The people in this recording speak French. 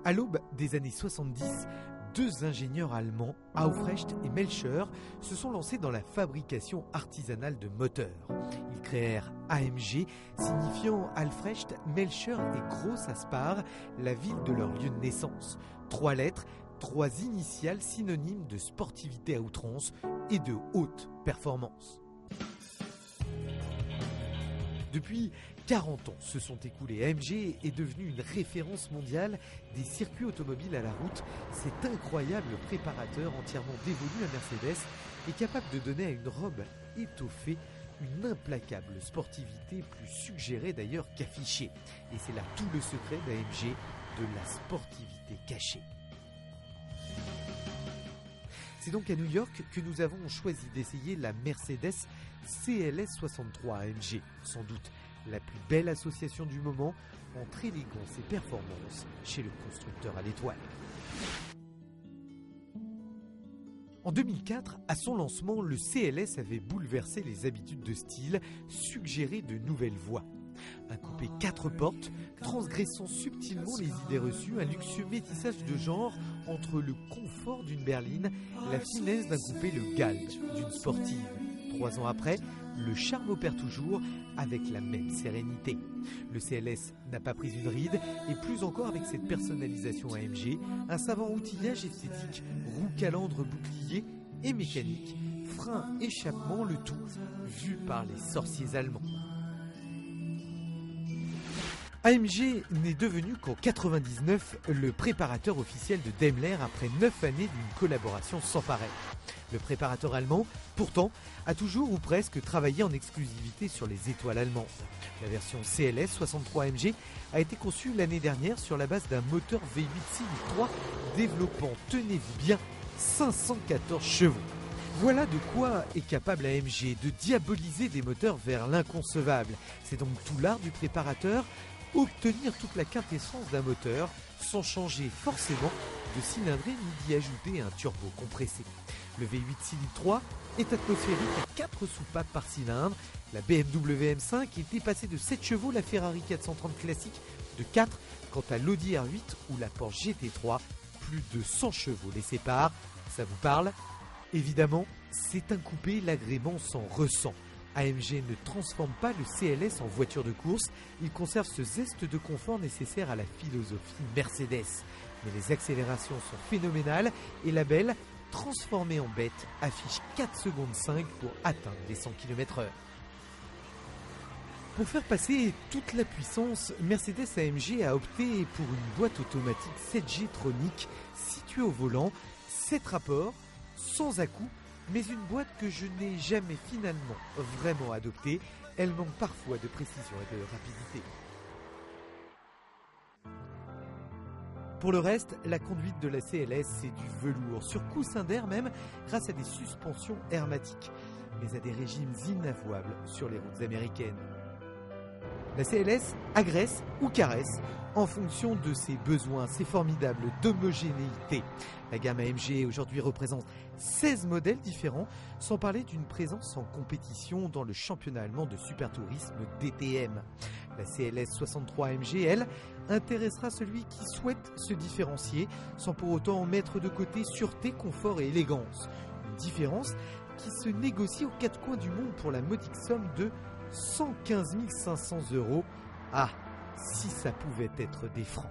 À l'aube des années 70, deux ingénieurs allemands, Aufrecht et Melcher, se sont lancés dans la fabrication artisanale de moteurs. Ils créèrent AMG, signifiant Albrecht, Melcher et Groß Aspar, la ville de leur lieu de naissance. 3 lettres, 3 initiales synonymes de sportivité à outrance et de haute performance. Depuis 40 ans se sont écoulés. AMG est devenu une référence mondiale des circuits automobiles à la route. Cet incroyable préparateur entièrement dévolu à Mercedes est capable de donner à une robe étoffée une implacable sportivité, plus suggérée d'ailleurs qu'affichée. Et c'est là tout le secret d'AMG, de la sportivité cachée. C'est donc à New York que nous avons choisi d'essayer la Mercedes CLS 63 AMG, sans doute la plus belle association du moment entre élégance et performance chez le constructeur à l'étoile. En 2004, à son lancement, le CLS avait bouleversé les habitudes de style, suggéré de nouvelles voies. Un coupé 4 portes, transgressant subtilement les idées reçues, un luxueux métissage de genre entre le confort d'une berline, la finesse d'un coupé, le galbe d'une sportive. 3 ans après, le charme opère toujours avec la même sérénité. Le CLS n'a pas pris une ride et plus encore avec cette personnalisation AMG, un savant outillage esthétique, roue calandre bouclier et mécanique, frein, échappement, le tout vu par les sorciers allemands. AMG n'est devenu qu'en 99 le préparateur officiel de Daimler après 9 années d'une collaboration sans pareil. Le préparateur allemand, pourtant, a toujours ou presque travaillé en exclusivité sur les étoiles allemandes. La version CLS 63 AMG a été conçue l'année dernière sur la base d'un moteur V8 cylindre 3 développant, tenez-vous bien, 514 chevaux. Voilà de quoi est capable AMG, de diaboliser des moteurs vers l'inconcevable. C'est donc tout l'art du préparateur, obtenir toute la quintessence d'un moteur sans changer forcément de cylindrée ni d'y ajouter un turbo compressé. Le V8 cylindre 3 est atmosphérique à 4 soupapes par cylindre. La BMW M5 est dépassée de 7 chevaux, la Ferrari 430 classique de 4. Quant à l'Audi R8 ou la Porsche GT3, plus de 100 chevaux les séparent. Ça vous parle ? Évidemment, c'est un coupé, l'agrément s'en ressent. AMG ne transforme pas le CLS en voiture de course, il conserve ce zeste de confort nécessaire à la philosophie Mercedes. Mais les accélérations sont phénoménales et la belle, transformée en bête, affiche 4 secondes 5 pour atteindre les 100 km/h. Pour faire passer toute la puissance, Mercedes AMG a opté pour une boîte automatique 7G Tronic située au volant, 7 rapports, sans à-coups, mais une boîte que je n'ai jamais finalement vraiment adoptée. Elle manque parfois de précision et de rapidité. Pour le reste, la conduite de la CLS, c'est du velours, sur coussin d'air même, grâce à des suspensions hermétiques, mais à des régimes inavouables sur les routes américaines. La CLS agresse ou caresse en fonction de ses besoins. C'est formidable d'homogénéité. La gamme AMG aujourd'hui représente 16 modèles différents, sans parler d'une présence en compétition dans le championnat allemand de supertourisme DTM. La CLS 63 AMG, elle, intéressera celui qui souhaite se différencier, sans pour autant mettre de côté sûreté, confort et élégance. Une différence qui se négocie aux 4 coins du monde pour la modique somme de 115 500 €. Ah, si ça pouvait être des francs.